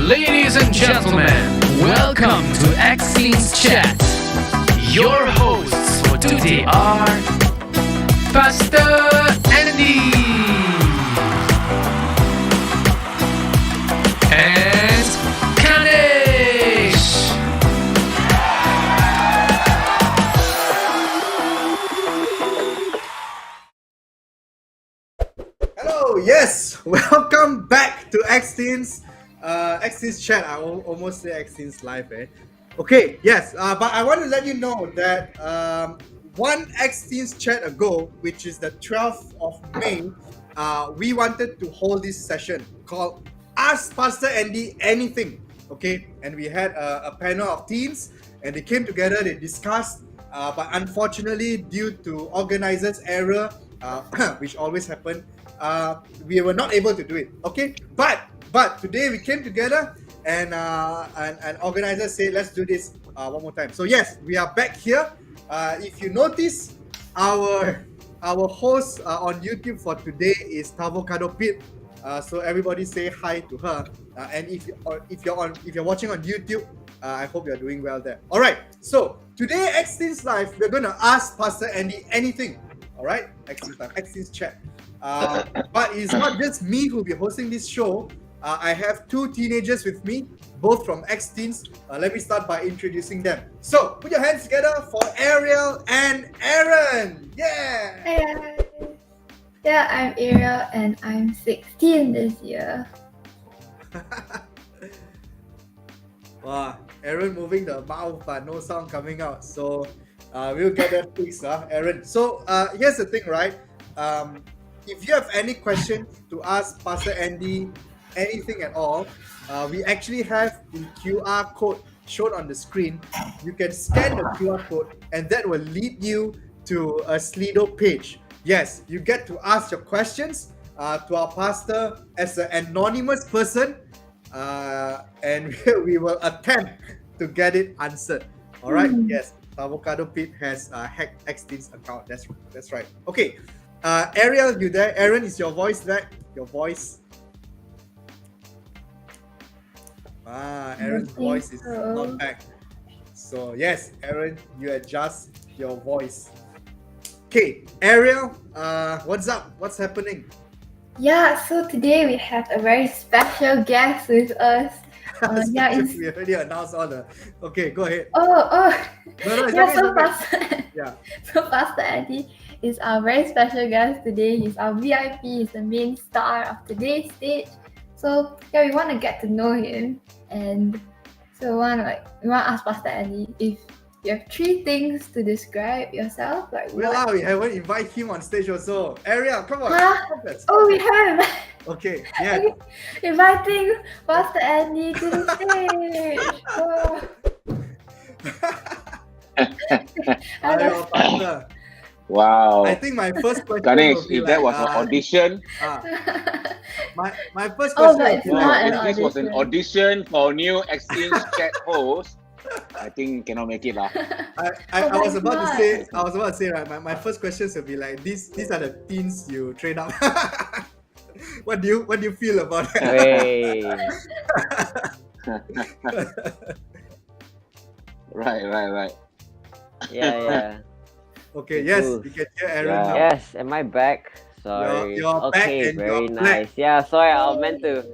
Ladies and gentlemen, welcome to ATCHAT. Your hosts for today are Pastor Andy and Kanesh. Hello, yes, welcome back to Xteens Chat. I almost say Xteens Live, eh? Okay, yes, but I want to let you know that one Xteens Chat ago, which is the 12th of May, we wanted to hold this session called Ask Pastor Andy Anything. Okay, and we had a panel of teens, and they came together, they discussed, but unfortunately, due to organizers' error, which always happen, we were not able to do it. Okay, but today we came together and organizers said let's do this one more time. So yes, we are back here. If you notice, our host on YouTube for today is Tavocado Pit. So everybody say hi to her. And if you're watching on YouTube, I hope you're doing well there. All right. So today, Xteens Live, we're going to ask Pastor Andy anything. All right, Xteens Live, Xteens Chat. But it's not just me who'll be hosting this show. I have two teenagers with me, both from Xteens. Let me start by introducing them. So put your hands together for Ariel and Aaron. Yeah. Hi. Yeah, I'm Ariel and I'm 16 this year. Wow, Aaron moving the mouth but no sound coming out. So we'll get that fixed, Aaron. So here's the thing, right? If you have any questions to ask Pastor Andy, anything at all, we actually have the QR code shown on the screen. You can scan the QR code and that will lead you to a Slido page. Yes, you get to ask your questions to our pastor as an anonymous person, and we will attempt to get it answered. All right. Yes, Avocado Pit has hacked Xteens account. That's right. Okay. Ariel, you there? Aaron, is your voice back? Your voice. Aaron's voice is not back. So yes, Aaron, you adjust your voice. Okay, Ariel, what's up? What's happening? Yeah, so today we have a very special guest with us. We already announced all the. Okay, go ahead. No, yeah, so okay. Pastor, Yeah. So Pastor Andy is our very special guest today. He's our VIP. He's the main star of today's stage. So yeah, we want to get to know him, and so we want to ask Pastor Andy if you have 3 things to describe yourself. Like we haven't invited him on stage also. Ariel, come on. We have. Okay, yeah. Inviting Pastor Andy to the stage. Hello, Pastor. Wow. I think my first question Ganesh, will be if that was an audition, my first question but it's not an if this was an audition for new Xteens Chat host, I think cannot make it lah. I was about to say right. My first questions will be like these are the teens you train up. What do you feel about that? Hey. Right. Yeah. Okay, yes, Cool. you can hear Aaron now. Yes, am I back? Sorry. You're back okay, and very you're black. nice. Yeah, sorry, I meant to.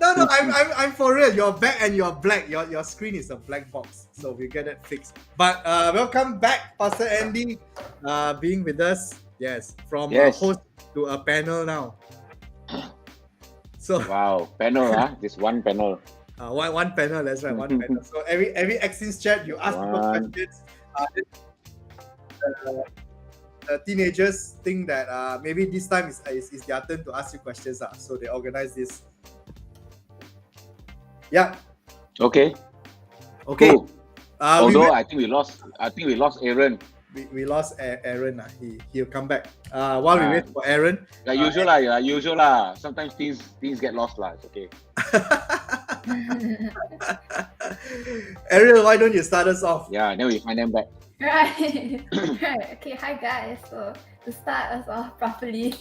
No, I'm for real. You're back and you're black. Your screen is a black box, so we get it fixed. But welcome back, Pastor Andy, being with us. Yes, from a host to a panel now. So Wow, panel Just one panel. one panel. That's right, one panel. So every Xteens Chat, you ask people questions. The teenagers think that maybe this time is their turn to ask you questions. So they organize this. Yeah. Okay. Cool. Although I think we lost Aaron. We lost Aaron. He'll come back. While we wait for Aaron. Usual lah. Sometimes things get lost lah. It's okay. Ariel, why don't you start us off? Yeah, then we find them back. Right. Okay, hi guys. So to start us off properly,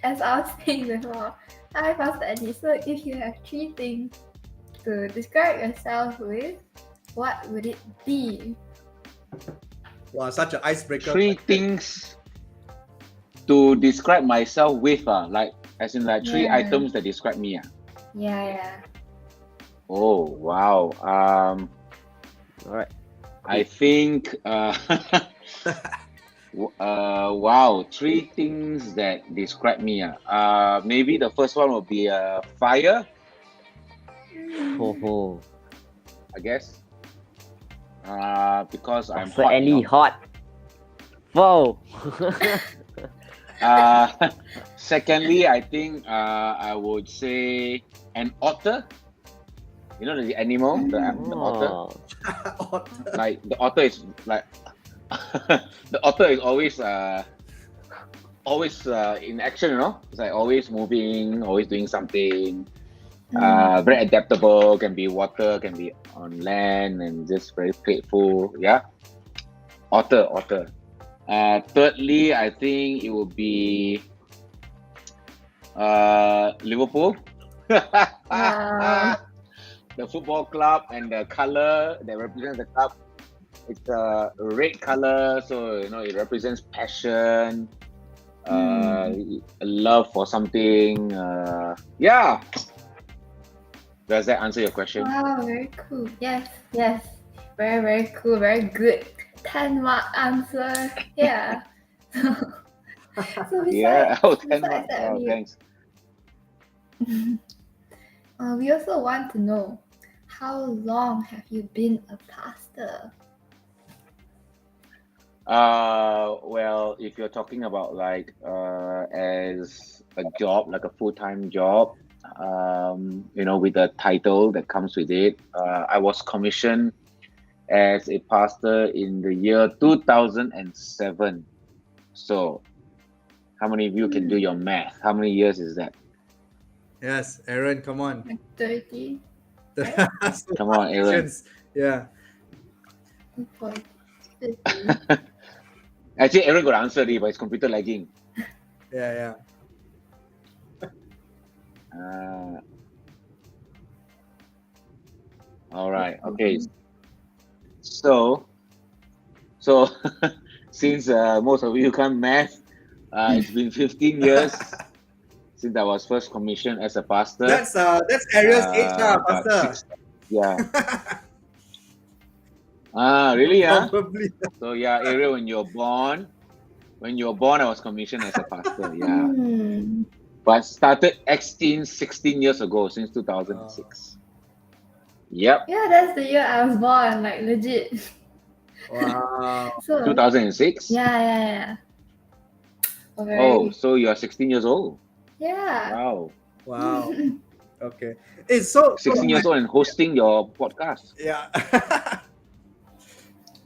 as I was saying before, hi Pastor Eddie. So if you have 3 things to describe yourself with, what would it be? Wow, such an icebreaker. 3 things to describe myself with, like as in like 3 Yeah. items that describe me. Yeah. Oh wow. Alright. I think wow, 3 things that describe me. Maybe the first one would be fire, Oh, I guess. Because I'm Pastor hot. Andy, hot. Whoa. Secondly, I think I would say an otter. You know the animal, the otter. Oh, Like the otter is like the otter is always in action. You know, it's like always moving, always doing something. Very adaptable. Can be water, can be on land, and just very playful. Yeah, otter. Thirdly, I think it would be Liverpool. Wow. The football club and the color that represents the club. It's a red color, so you know it represents passion, love for something. Yeah. Does that answer your question? Wow, very cool. Yes. Very, very cool. Very good. 10-mark answer. Yeah. So besides, Yeah. Oh, 10 besides marks. that, Wow, thanks. we also want to know, how long have you been a pastor? Well, if you're talking about like as a job, like a full-time job, you know, with the title that comes with it, I was commissioned as a pastor in the year 2007. So, how many of you can do your math? How many years is that? Yes, Aaron, come on. Like 30? So Come on, Aaron. questions. Yeah. 40, 50. Actually, Aaron got answered it, but it's computer lagging. Yeah. All right. Okay. So since most of you can't math, it's been 15 years since I was first commissioned as a pastor. That's Ariel's age now, But Pastor. yeah. Really? Yeah. Probably. So yeah, Ariel, when you're born, I was commissioned as a pastor. Yeah. But started X-Teen 16 years ago, since 2006. Yep. Yeah, that's the year I was born, like legit. Wow. So 2006. yeah. Oh, so you're 16 years old. Yeah. Wow. Okay. It's so 16 years old and hosting your podcast. Yeah.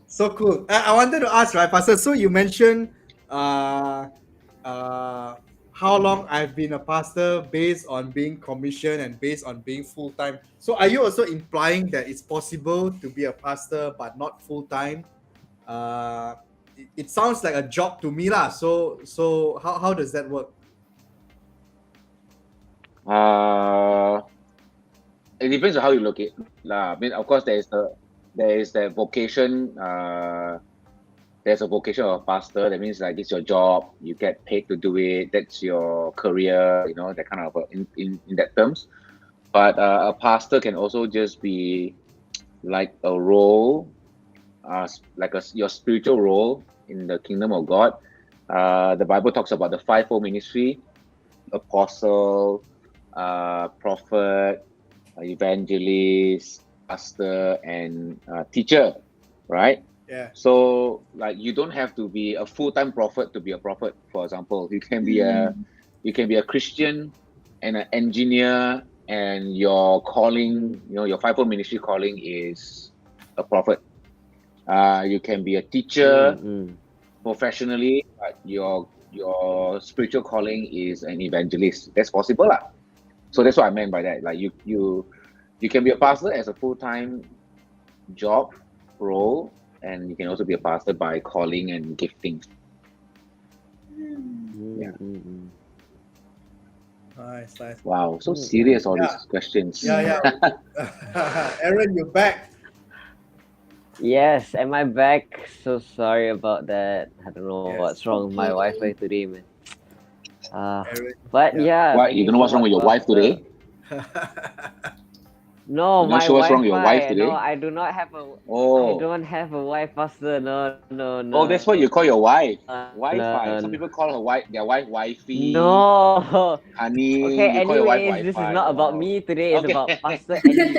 So cool. I wanted to ask, right, Pastor? So you mentioned how long I've been a pastor based on being commissioned and based on being full time. So are you also implying that it's possible to be a pastor but not full time? It sounds like a job to me, lah. So how does that work? It depends on how you look at it. I mean, of course, there is the vocation. There's a vocation of a pastor. That means like it's your job. You get paid to do it. That's your career. You know, that kind of in that terms. But a pastor can also just be like a role, like your spiritual role in the kingdom of God. The Bible talks about the fivefold ministry: apostle, prophet, evangelist, pastor, and teacher, right? Yeah. So like you don't have to be a full-time prophet to be a prophet. For example, you can be a Christian and an engineer, and your calling, your fivefold ministry calling is a prophet. You can be a teacher professionally, but your spiritual calling is an evangelist. That's possible, lah. So that's what I meant by that. Like you can be a pastor as a full-time job role, and you can also be a pastor by calling and gifting. Yeah. Nice. Wow, so serious all Yeah. these questions. Yeah. Aaron, you're back. Yes, am I back? So sorry about that. I don't know Yes. what's wrong with my Okay. Wi-Fi today, man. Aaron. But yeah, What, thank you you don't know so what's wrong much, with your wife Pastor. today? No, You not my sure what's wrong with your wife Wi-Fi. No, today? I do not have a. I Oh, don't have a wife, Pastor. No. oh, that's what you call your wife. Wi-Fi. Some No. people call their wife wifey, No. honey. Okay, You call your wife anyways, this is Wi-Fi. not about Wow. me today. It's Okay. about Pastor Andy.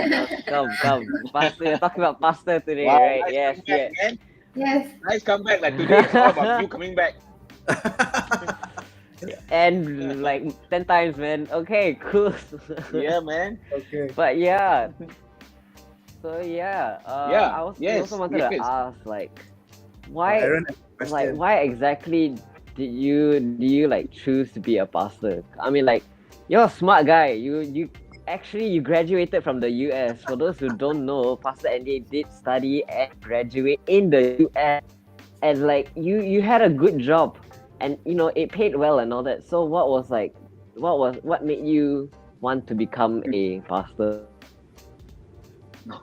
No, come. Pastor, you're talking about Pastor today, Wow, right? nice Yes, comeback, yes. man. Yes. Nice comeback. Like today, it's all about you coming back. And like 10 times, man. Okay, cool. Yeah, man. Okay. But yeah, so yeah, Yeah. I Yes. also wanted to Yes. ask, like, Aaron has a like, question. why exactly do you like choose to be a pastor? I mean, like, you're a smart guy. You actually you graduated from the US. For those who don't know, Pastor Andy did study and graduate in the US, and like you had a good job, and it paid well and all that. So what made you want to become a pastor?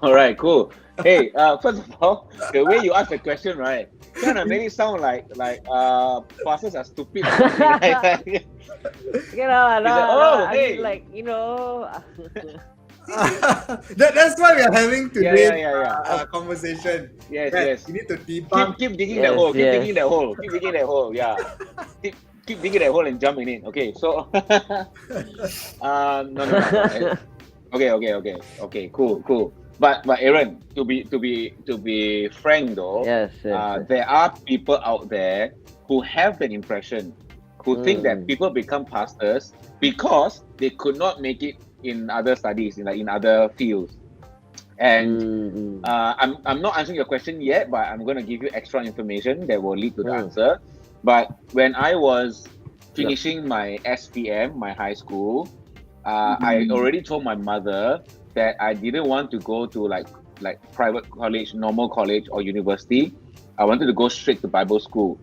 All right, cool. Hey, first of all, the way you ask the question, right, kind of made it sound like pastors are stupid or something. Right? No, Oh, I hey. mean, like, That's why we are having today's Yeah. conversation. Yes. You need to debunk. Keep digging Yes, that hole. Keep yes. digging that hole. Keep digging that hole. Yeah. Keep digging that hole and jump in it. Okay. So, no. Okay. Cool. But Aaron, to be frank though, Yes. there are people out there who have that impression, who think that people become pastors because they could not make it in other studies, in other fields. And I'm not answering your question yet, but I'm going to give you extra information that will lead to the answer. But when I was finishing my SPM, my high school, I already told my mother that I didn't want to go to like private college, normal college, or university. I wanted to go straight to Bible school.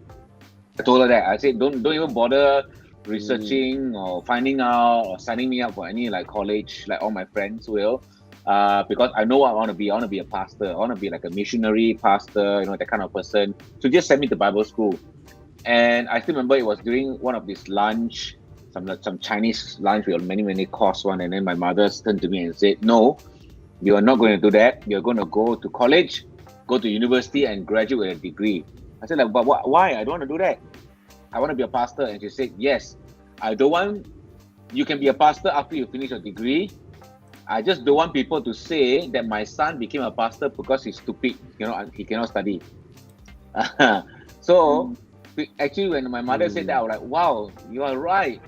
I told her that. I said, don't even bother researching or finding out or signing me up for any like college, like all my friends will. Because I know what I want to be. I want to be a pastor. I want to be like a missionary pastor, that kind of person. So just send me to Bible school. And I still remember it was during one of this lunch, some Chinese lunch with many course one. And then my mother turned to me and said, no, you are not going to do that. You're going to go to college, go to university and graduate with a degree. I said, like, but why? I don't want to do that. I want to be a pastor. And she said, yes, I don't want, you can be a pastor after you finish your degree. I just don't want people to say that my son became a pastor because he's stupid. He cannot study. So actually, when my mother said that, I was like, wow, you are right.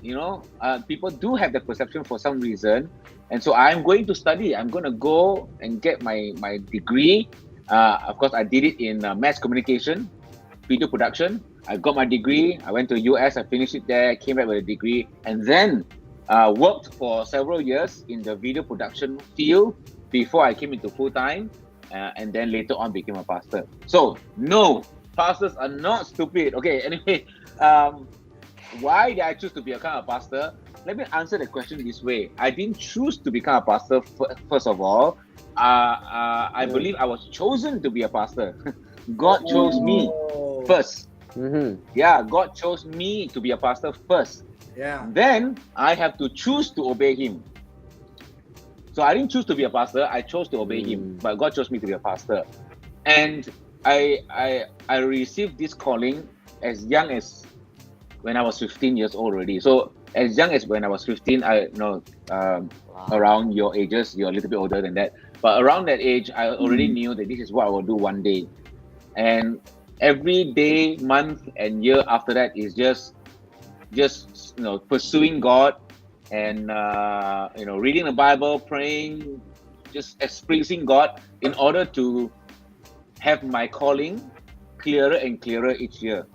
People do have that perception for some reason. And so I'm going to study. I'm going to go and get my degree. Of course, I did it in mass communication, video production. I got my degree. I went to US. I finished it there, came back with a degree, and then worked for several years in the video production field before I came into full-time, and then later on became a pastor. So, no, pastors are not stupid. Okay, anyway, why did I choose to become a pastor? Let me answer the question this way. I didn't choose to become a pastor, first of all. I believe I was chosen to be a pastor. God chose me first. Yeah, God chose me to be a pastor first. Yeah. Then I have to choose to obey Him. So I didn't choose to be a pastor. I chose to obey Him, but God chose me to be a pastor. And I received this calling as young as when I was 15 years old already. So as young as when I was 15, around your ages, you're a little bit older than that. But around that age, I already knew that this is what I will do one day. And every day, month, and year after that is just pursuing God and reading the Bible, praying, just experiencing God in order to have my calling clearer and clearer each year.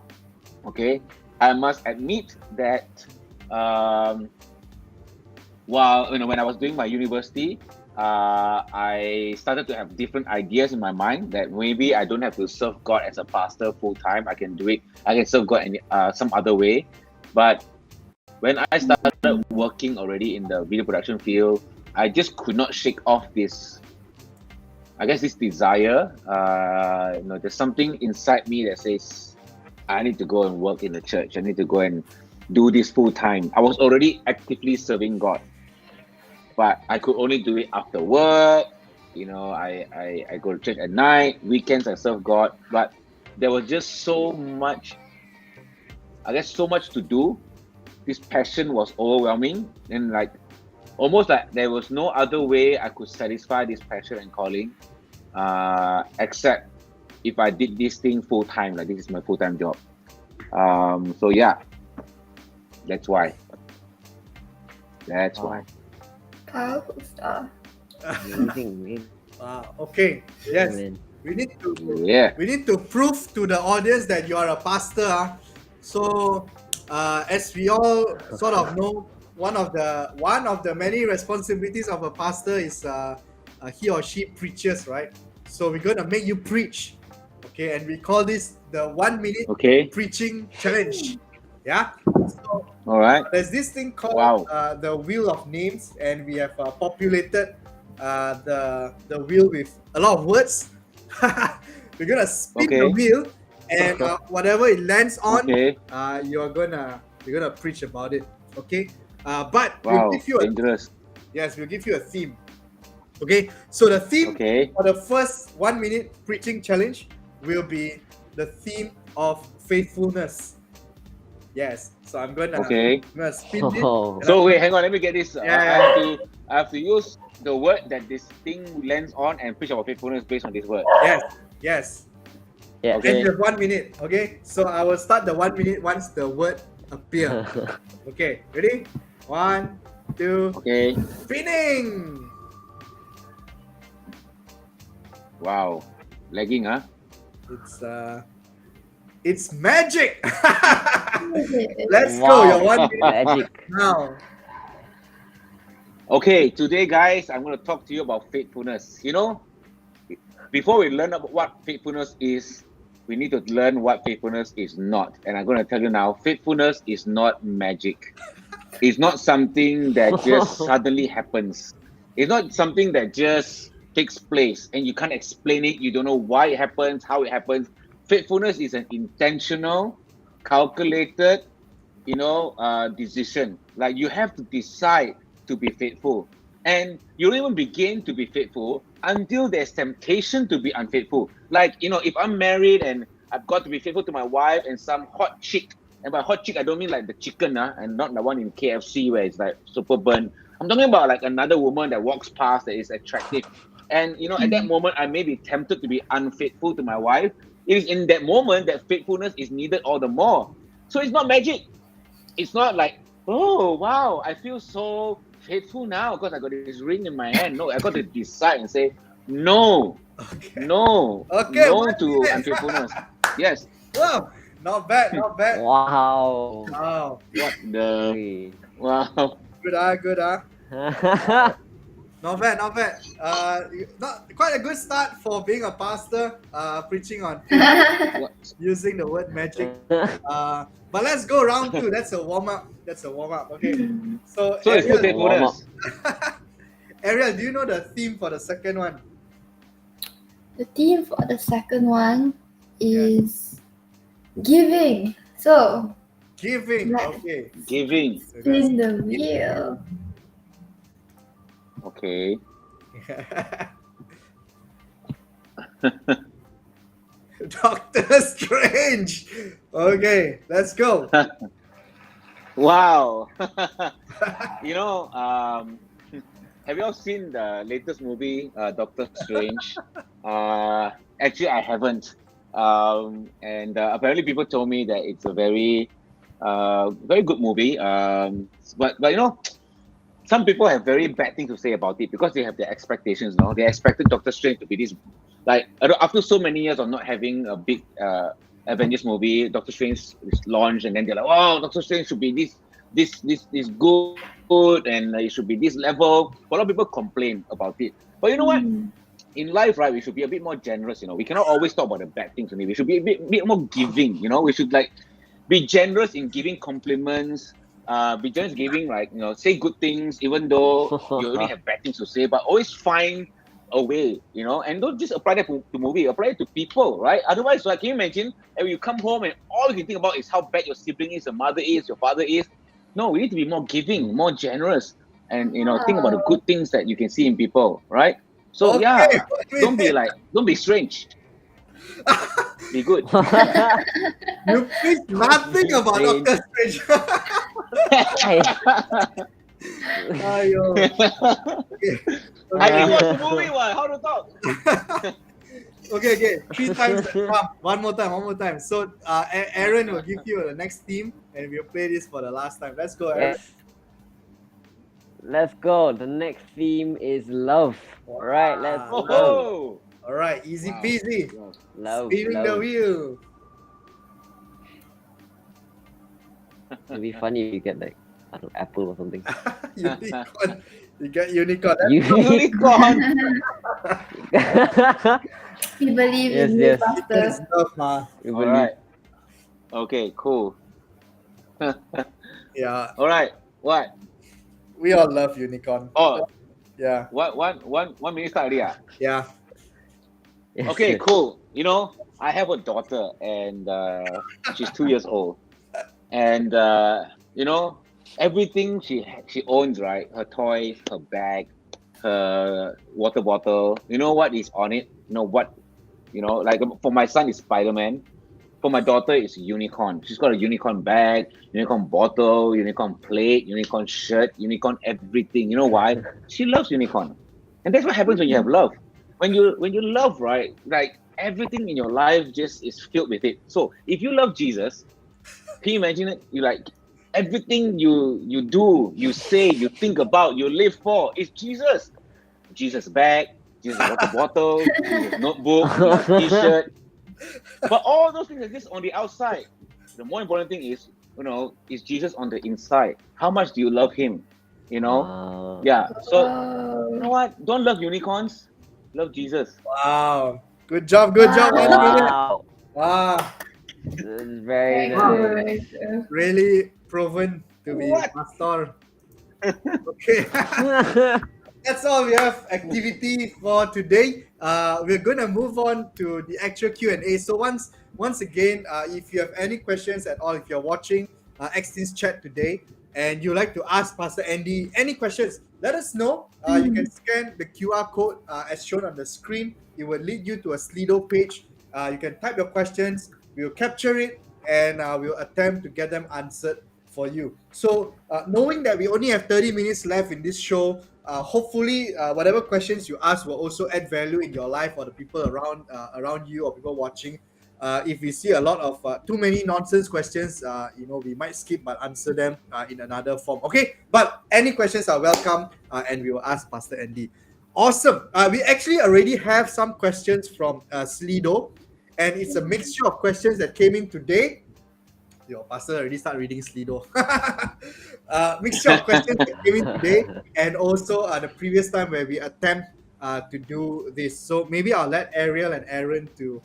Okay, I must admit that when I was doing my university, I started to have different ideas in my mind that maybe I don't have to serve God as a pastor full time. I can do it. I can serve God in some other way. But when I started working already in the video production field, I just could not shake off this, I guess, this desire. There's something inside me that says, I need to go and work in the church. I need to go and do this full time. I was already actively serving God, but I could only do it after work. I go to church at night, weekends I serve God, but there was just so much, I guess, so much to do. This passion was overwhelming, and almost like there was no other way I could satisfy this passion and calling, except if I did this thing full time. Like, this is my full-time job. So yeah, that's why. Powerful stuff. Amazing. Wow. Okay. Yes. Man. We need to. Yeah. We need to prove to the audience that you are a pastor. So, as we all sort of know, one of the many responsibilities of a pastor is he or she preaches, right? So we're gonna make you preach, okay? And we call this the 1 minute Okay. preaching challenge. Yeah. So All right. there's this thing called Wow. the wheel of names, and we have populated the wheel with a lot of words. We're gonna spin the Okay. wheel, and whatever it lands on, Okay. you're gonna preach about it. Okay. But Wow. we'll give you Dangerous. we'll give you a theme. Okay. So the theme Okay. for the first 1 minute preaching challenge will be the theme of faithfulness. Yes. So I'm gonna spin it. Oh. So wait, hang on. Let me get this. Yeah. I have to use the word that this thing lands on and preach about faithfulness based on this word. Yes. Yeah. And Okay. you have 1 minute. Okay. So I will start the 1 minute once the word appear. Okay. Ready? 1, 2, Okay. spinning. Wow. Lagging, huh? It's magic. Let's go. Your 1 minute Magic. now. Okay, today, guys, I'm going to talk to you about faithfulness. Before we learn about what faithfulness is, we need to learn what faithfulness is not. And I'm going to tell you now, faithfulness is not magic. It's not something that just suddenly happens. It's not something that just takes place and you can't explain it. You don't know why it happens, how it happens. Faithfulness is an intentional, calculated, decision. Like, you have to decide to be faithful, and you don't even begin to be faithful until there's temptation to be unfaithful. Like, if I'm married and I've got to be faithful to my wife, and some hot chick, and by hot chick I don't mean like the chicken, and not the one in KFC where it's like super burnt. I'm talking about like another woman that walks past that is attractive, and at that moment I may be tempted to be unfaithful to my wife. It is in that moment that faithfulness is needed all the more. So it's not magic. It's not like, oh wow, I feel so faithful now because I got this ring in my hand. No, I got to decide and say no, Okay. no, Okay, no 1 to minute. unfaithfulness. Yes. Wow. Not bad. Not bad. Wow. Wow. What the? Hey. Wow. Good. Not bad. Not quite a good start for being a pastor. Preaching on What? using the word magic. But let's go round 2. That's a warm up. Okay. So So it's still Ariel, faithfulness. Ariel, do you know the theme for the second one? The theme for the second one is giving. So Giving. Right. Okay. Giving. spin the wheel. Okay. Doctor Strange. Okay, let's go. Wow. Have you all seen the latest movie, Doctor Strange? Actually, I haven't. And apparently, people told me that it's a very good movie. But some people have very bad things to say about it because they have their expectations. They expected Doctor Strange to be this, like, after so many years of not having a big Avengers movie, Doctor Strange is launched, and then they're like, "Wow, Doctor Strange should be this good, and it should be this level." But a lot of people complain about it. But you know what? In life, right, we should be a bit more generous. We cannot always talk about the bad things only. We should be a bit more giving. We should be generous in giving compliments. be generous giving, like, say good things, even though you only have bad things to say, but always find a way, and don't just apply that to movie, apply it to people, right? Otherwise, like, can you imagine if you come home and all you can think about is how bad your sibling is, your mother is, your father is? No, we need to be more giving, more generous, and think about the good things that you can see in people, right? So Okay, don't be strange. Be good. you preach nothing about Strange. Doctor Strange. Ayo. Okay. I didn't Okay. watch the movie. What? How to talk? Okay. 3 times. One more time. So, Aaron will give you the next theme, and we'll play this for the last time. Let's go, Aaron. Yes. Let's go. The next theme is love. All right, let's go. Oh, All right, easy wow. peasy. Love. Spinning the wheel. It'd be funny if you get like, I don't know, apple or something. Unicorn. You get unicorn. Unicorn. We believe Yes, in yes. you, It's Pastor. love, ma. You All believe. right. Okay, cool. Yeah, All right. What? we all love unicorn. Oh, Yeah, one minute start already. yeah. Yes, Okay, yes. cool. I have a daughter, and she's 2 years old, and everything she owns, right? Her toys, her bag, her water bottle. You know what is on it? Like for my son, it's Spider-Man. For my daughter, it's a unicorn. She's got a unicorn bag, unicorn bottle, unicorn plate, unicorn shirt, unicorn everything. You know why? She loves unicorn, and that's what happens when you have love. When you love, right? Like everything in your life just is filled with it. So if you love Jesus, can you imagine it? You like everything you do, you say, you think about, you live for is Jesus. Jesus bag, Jesus water bottle, Jesus notebook, Jesus t-shirt. But all those things are just on the outside. The more important thing is, is Jesus on the inside. How much do you love him? Yeah. So you know what? Don't love unicorns. Love Jesus. Wow. Good job. 1 minute. Wow. Wow. This is Very very nice. cool, very cool. Really proven to be What? pastor. Okay. That's all we have activity for today. We're gonna move on to the actual Q&A. So once again, if you have any questions at all, if you're watching Xteens Chat today and you'd like to ask Pastor Andy any questions, let us know. You can scan the QR code as shown on the screen. It will lead you to a Slido page. You can type your questions. We'll capture it and we'll attempt to get them answered for you. So knowing that we only have 30 minutes left in this show, hopefully whatever questions you ask will also add value in your life or the people around you or people watching. If we see a lot of too many nonsense questions, we might skip but answer them in another form. Okay, but any questions are welcome and we will ask Pastor Andy. Awesome. We actually already have some questions from Slido, and it's a mixture of questions that came in today. Your pastor already start reading Slido. Mixture of questions that came in today, and also the previous time where we attempt to do this. So maybe I'll let Ariel and Aaron to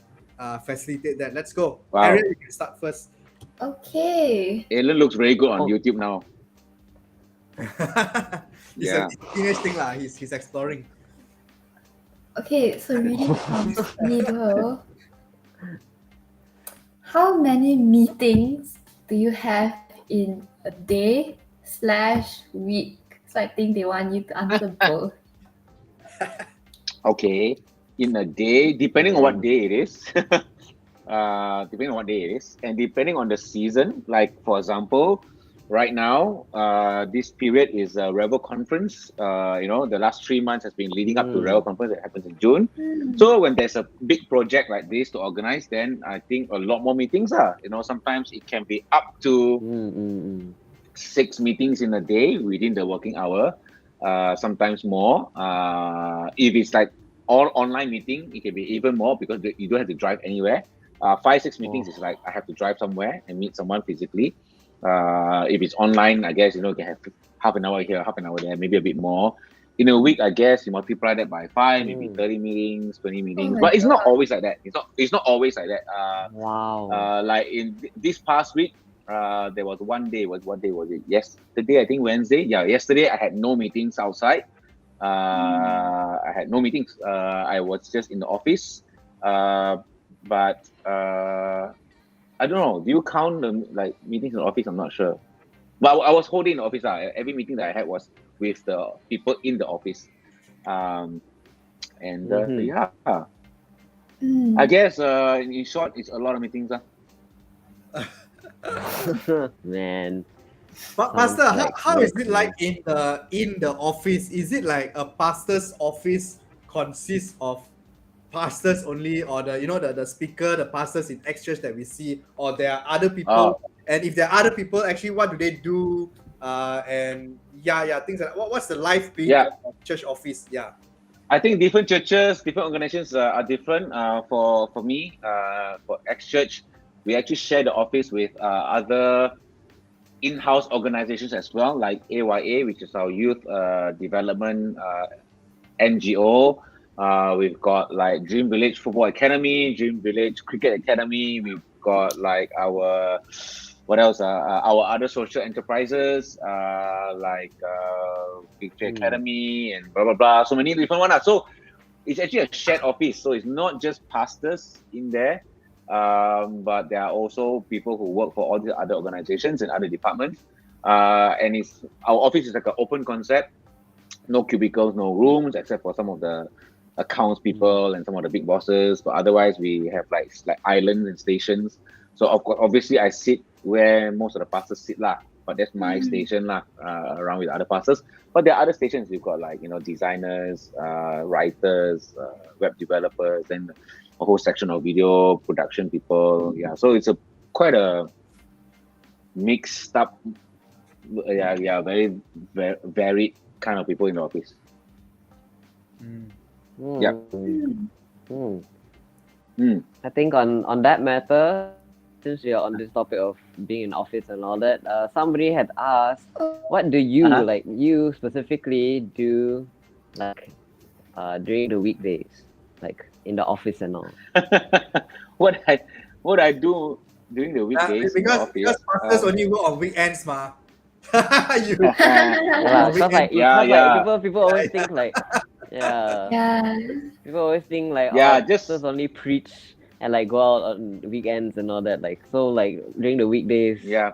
facilitate that. Let's go. Wow. Ariel, you can start first. Okay. Alan looks very good on Oh. YouTube now. It's Yeah. a teenage thing lah. He's exploring. Okay, so reading from Slido. How many meetings do you have in a day/week? So I think they want you to answer both. Okay. In a day, depending on what day it is. And depending on the season, like for example, right now, this period is a Revel conference. The last 3 months has been leading up to Revel conference that happens in June. So when there's a big project like this to organize, then I think a lot more meetings are. Sometimes it can be up to 6 meetings in a day within the working hour. Sometimes more. If it's like all online meeting, it can be even more because you don't have to drive anywhere. 5-6 meetings is like I have to drive somewhere and meet someone physically. If it's online, I guess you can have half an hour here, half an hour there, maybe a bit more. In a week, I guess you multiply that by 5, maybe 30 meetings, 20 meetings. my But it's not God. always like that. It's not always like that. Wow. Like in this past week, there was one day. What day was it? Yesterday, I think Wednesday. Yeah, yesterday I had no meetings outside. I had no meetings. I was just in the office. But I don't know. Do you count the like meetings in the office? I'm not sure. But I was holding the office. Every meeting that I had was with the people in the office. And Mhm. yeah, Mm. I guess in short, it's a lot of meetings. Man, But sounds Pastor, like how is work, it man. like in the office? Is it like a pastor's office consists of pastors only, or the speaker, the pastors in XChurch that we see, or there are other people? And if there are other people, actually, what do they do? And things like what's the life being Yeah, of church office? Yeah. I think different churches, different organizations are different. For me, for X Church, we actually share the office with other in-house organizations as well, like AYA, which is our youth development NGO. We've got like Dream Village Football Academy, Dream Village Cricket Academy. We've got like our what else? Our other social enterprises, like Victory Mm. Academy and blah blah blah. So many different ones. So it's actually a shared office. So it's not just pastors in there, but there are also people who work for all the other organizations and other departments. And it's our office is like an open concept, no cubicles, no rooms, except for some of the accounts people and some of the big bosses. But otherwise, we have like islands and stations. So of course, obviously, I sit where most of the pastors sit lah. But that's my station lah, around with other pastors. But there are other stations. You've got like designers, writers, web developers, and a whole section of video production people. Yeah, so it's a quite a mixed up. Yeah, very, very varied kind of people in the office. Mm. Yeah. Mm. Mm. Mm. I think on that matter, since we are on this topic of being in office and all that, somebody had asked, what do you Uh-huh. like you specifically do like during the weekdays, like in the office and all? what I what I do during the weekdays in the Because office. pastors only work on weekends, ma. you Yeah, lah, on cause like weekends. Yeah. people always think like yeah, Yeah. people always think like Yeah, pastors only preach and like go out on weekends and all that. Like so like during the weekdays. yeah.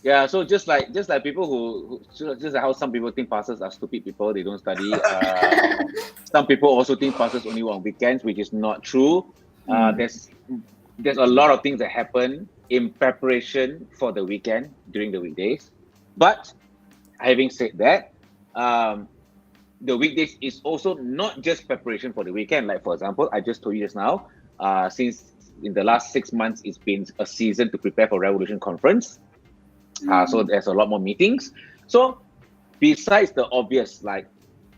Yeah, so just like people just like how some people think pastors are stupid people, they don't study. Some people also think pastors only work on weekends, which is not true. There's a lot of things that happen in preparation for the weekend during the weekdays. But having said that, the weekdays is also not just preparation for the weekend. Like for example, I just told you just now, since in the last 6 months, it's been a season to prepare for Revolution Conference. So there's a lot more meetings. So besides the obvious, like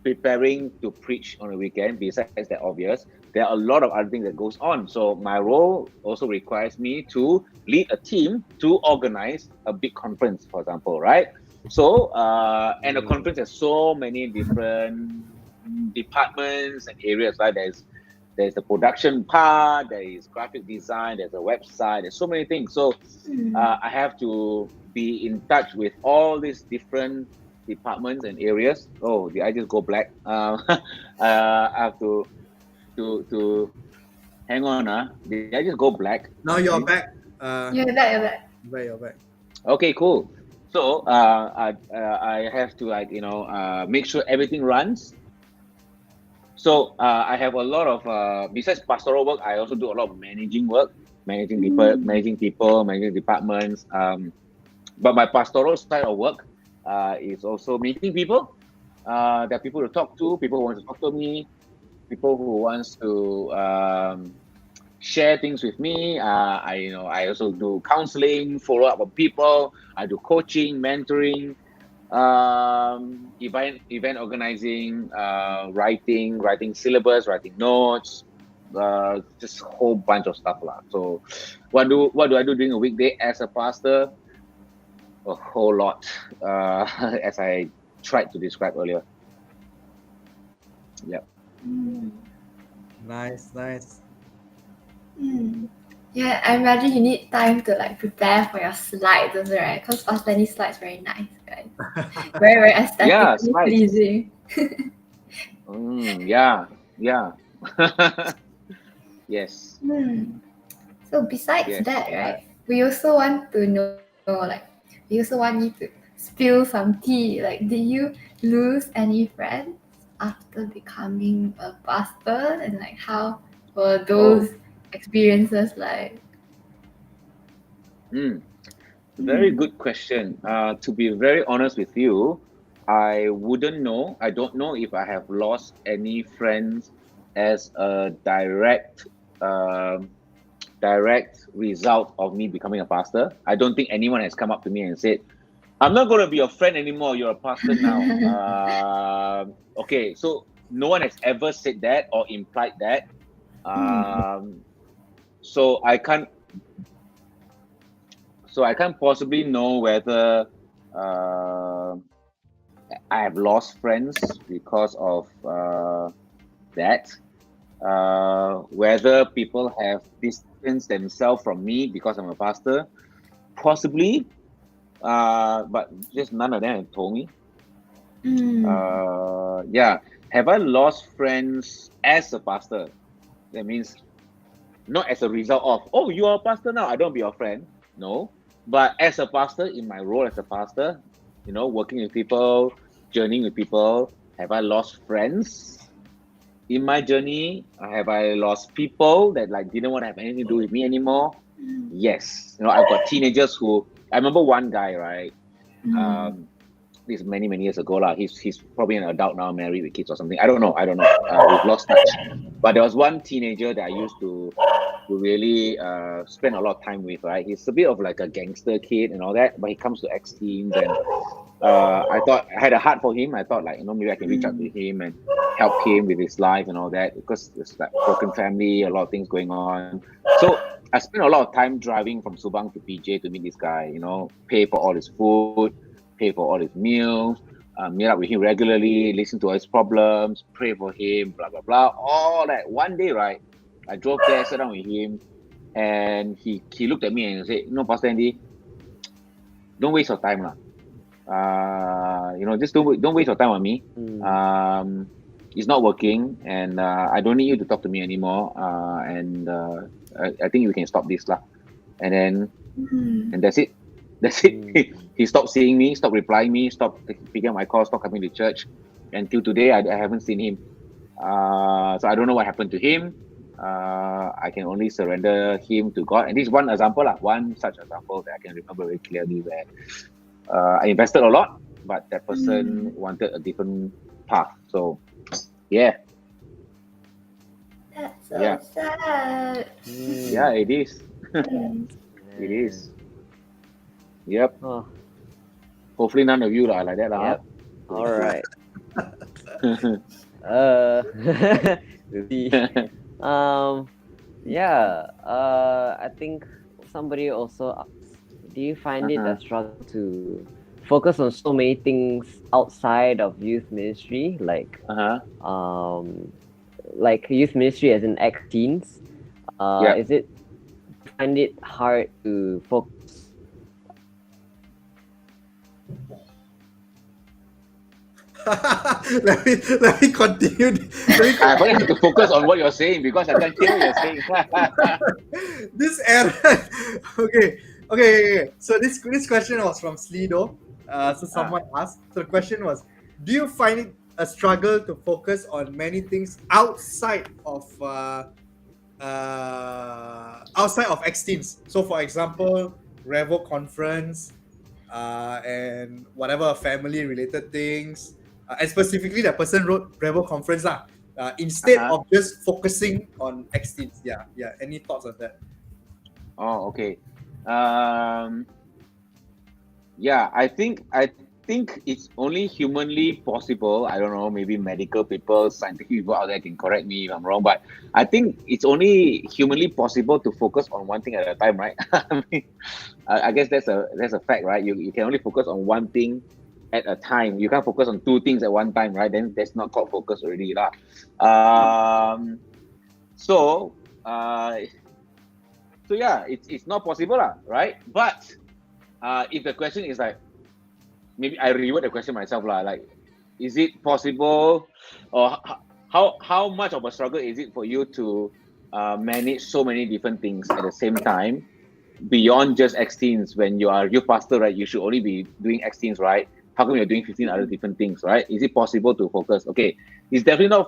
preparing to preach on a weekend, besides that obvious, there are a lot of other things that goes on. So my role also requires me to lead a team to organize a big conference, for example, right? So and a conference has so many different departments and areas, right? There's the production part, there is graphic design, there's a website, there's so many things. So I have to be in touch with all these different departments and areas. Oh, did I just go black? I have to hang on. Did I just go black? Now you're back. You're back, you're back. You're back. Okay, cool. So I have to make sure everything runs. So I have a lot of besides pastoral work, I also do a lot of managing work, managing people, managing departments. But my pastoral side of work is also meeting people. There are people to talk to, people who want to talk to me, people who wants to share things with me. I also do counseling, follow up on people. I do coaching, mentoring, event organizing, writing syllabus, writing notes, just a whole bunch of stuff lah. So what do I do during a weekday as a pastor? A whole lot, as I tried to describe earlier. Yep. Nice. Yeah, I imagine you need time to like prepare for your slides also, right? Because Pastor Andy slides very nice, right? Very, very Yeah, aesthetically slides. pleasing. Yeah, yeah. Yes, So besides yes. that, right, we also want to know, like, we also want you to spill some tea. Like, did you lose any friends after becoming a pastor? And like, how were Oh, those experiences like? very good question. To be very honest with you, I wouldn't know. I don't know if I have lost any friends as a direct result of me becoming a pastor. I don't think anyone has come up to me and said, I'm not going to be your friend anymore. You're a pastor now. Okay, so no one has ever said that or implied that. So I can't possibly know whether uh, I have lost friends because of that. Whether people have distanced themselves from me because I'm a pastor, possibly. But just none of them have told me. Yeah. Have I lost friends as a pastor? That means not as a result of, oh, you are a pastor now, I don't be your friend. No. But as a pastor, in my role as a pastor, working with people, journeying with people, have I lost friends in my journey? Have I lost people that like didn't want to have anything to do with me anymore? Yes. I've got teenagers who I remember one guy, right? This is many years ago lah. He's probably an adult now, married with kids or something. I don't know. We've lost touch. But there was one teenager that I used to really spend a lot of time with. Right, he's a bit of like a gangster kid and all that, but he comes to X Teams, and I thought I had a heart for him. I thought like maybe I can reach out to him and help him with his life and all that, because it's like broken family, a lot of things going on. So I spent a lot of time driving from Subang to PJ to meet this guy. Pay for all his food, pay for all his meals, meet up with him regularly, listen to his problems, pray for him, blah blah blah, all that. One day, right, I drove there, sat down with him, and he looked at me and said, Pastor Andy, don't waste your time lah. Just don't waste your time on me. It's not working, and I don't need you to talk to me anymore. And I think we can stop this lah. And then, and that's it. That's it. He stopped seeing me, stopped replying me, stopped picking up my calls, stopped coming to church. Until today, I haven't seen him. So I don't know what happened to him. I can only surrender him to God. And this is one example, one such example that I can remember very clearly, where I invested a lot, but that person wanted a different path. So, yeah. That's so sad. Yeah, it is. It is. Yep. Oh, Hopefully none of you are like that. yep. All right. the yeah. I think somebody also asked, do you find it a struggle to focus on so many things outside of youth ministry, like youth ministry as in X teens? Is it, find it hard to focus? let me continue. I probably have to focus on what you're saying because I can't hear what you're saying. This error. Okay. So this question was from Slido. So someone asked. So the question was, do you find it a struggle to focus on many things outside of X Teams? So for example, Revel conference, and whatever family related things. And specifically, that person wrote Revel conference instead of just focusing on X Teams. Yeah. Any thoughts on that? Oh, okay. Yeah, I think it's only humanly possible. I don't know, maybe medical people, scientific people out there can correct me if I'm wrong, but I think it's only humanly possible to focus on one thing at a time, right? I guess that's a fact, right? You can only focus on one thing at a time. You can't focus on two things at one time, right? Then that's not called focus already, lah. So So yeah, it's not possible lah, right? But if the question is like, maybe I reword the question myself lah, like, is it possible, or how much of a struggle is it for you to manage so many different things at the same time beyond just X-Teens? When you are youth pastor, right, you should only be doing X-Teens, right? How come you're doing 15 other different things, right? Is it possible to focus? Okay, it's definitely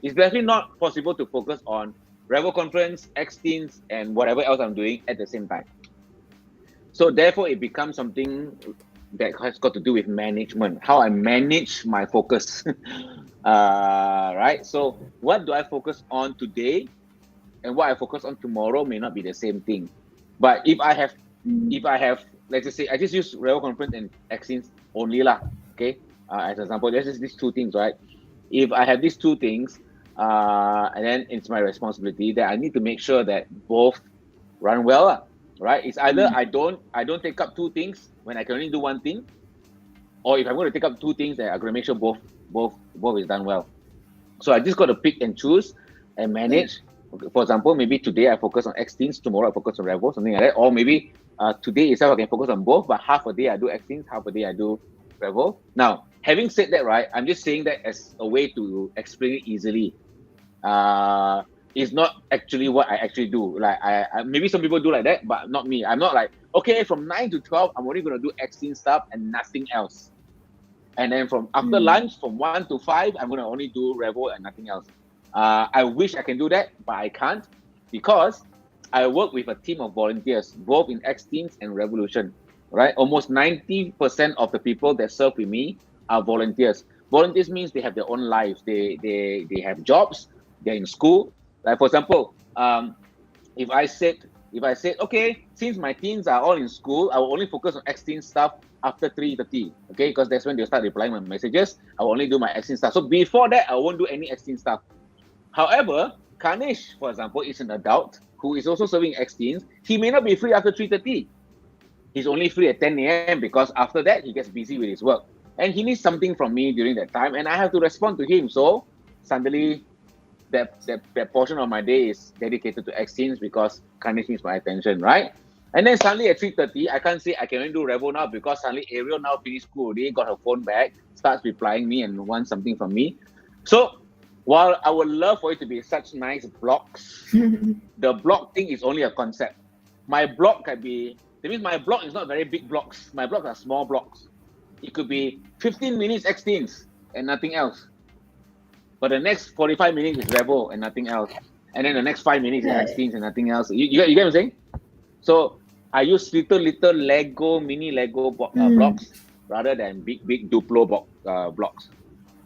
it's definitely not possible to focus on Revel Conference, X-Teens, and whatever else I'm doing at the same time. So therefore, it becomes something that has got to do with management, how I manage my focus. Right? So what do I focus on today and what I focus on tomorrow may not be the same thing. But if I have, let's just say, I just use Revel Conference and X-Teens only lah, okay? As an example, there's just these two things, right? If I have these two things, and then it's my responsibility that I need to make sure that both run well lah. Right? It's either I don't take up two things when I can only do one thing, or if I'm going to take up two things, then I'm going to make sure both is done well. So I just got to pick and choose and manage. Okay, for example, maybe today I focus on X-Teens, tomorrow I focus on Revel, something like that. Or maybe today itself I can focus on both, but half a day I do X-Teens, half a day I do Revel. Now, having said that, right, I'm just saying that as a way to explain it easily. It's not actually what I actually do. Like I maybe some people do like that, but not me. I'm not like, okay, from 9 to 12, I'm only gonna do X-Teen stuff and nothing else. And then from after lunch, from 1 to 5, I'm gonna only do Revel and nothing else. I wish I can do that, but I can't, because I work with a team of volunteers, both in X-Teens and Revolution. Right? Almost 90% of the people that serve with me are volunteers. Volunteers means they have their own lives. They have jobs. They're in school. Like for example, if I said, okay, since my teens are all in school, I will only focus on X-Teen stuff after 3:30, okay? Because that's when they start replying my messages. I will only do my X-Teen stuff. So before that, I won't do any X-Teen stuff. However, Kanish, for example, is an adult who is also serving X-Teens. He may not be free after 3:30. He's only free at 10 a.m. because after that, he gets busy with his work. And he needs something from me during that time, and I have to respond to him. So suddenly, that portion of my day is dedicated to X-Teens because Kanish needs my attention, right? And then suddenly at 3:30, I can't say I can only do Revel now because suddenly Ariel now finished school already, got her phone back, starts replying me and wants something from me. So while I would love for it to be such nice blocks, the block thing is only a concept. My block can be, that means my block is not very big blocks. My blocks are small blocks. It could be 15 minutes X-Teens and nothing else. But the next 45 minutes is Revel and nothing else. And then the next 5 minutes is X-Teens and nothing else. You get what I'm saying? So I use little mini Lego blocks rather than big Duplo blocks.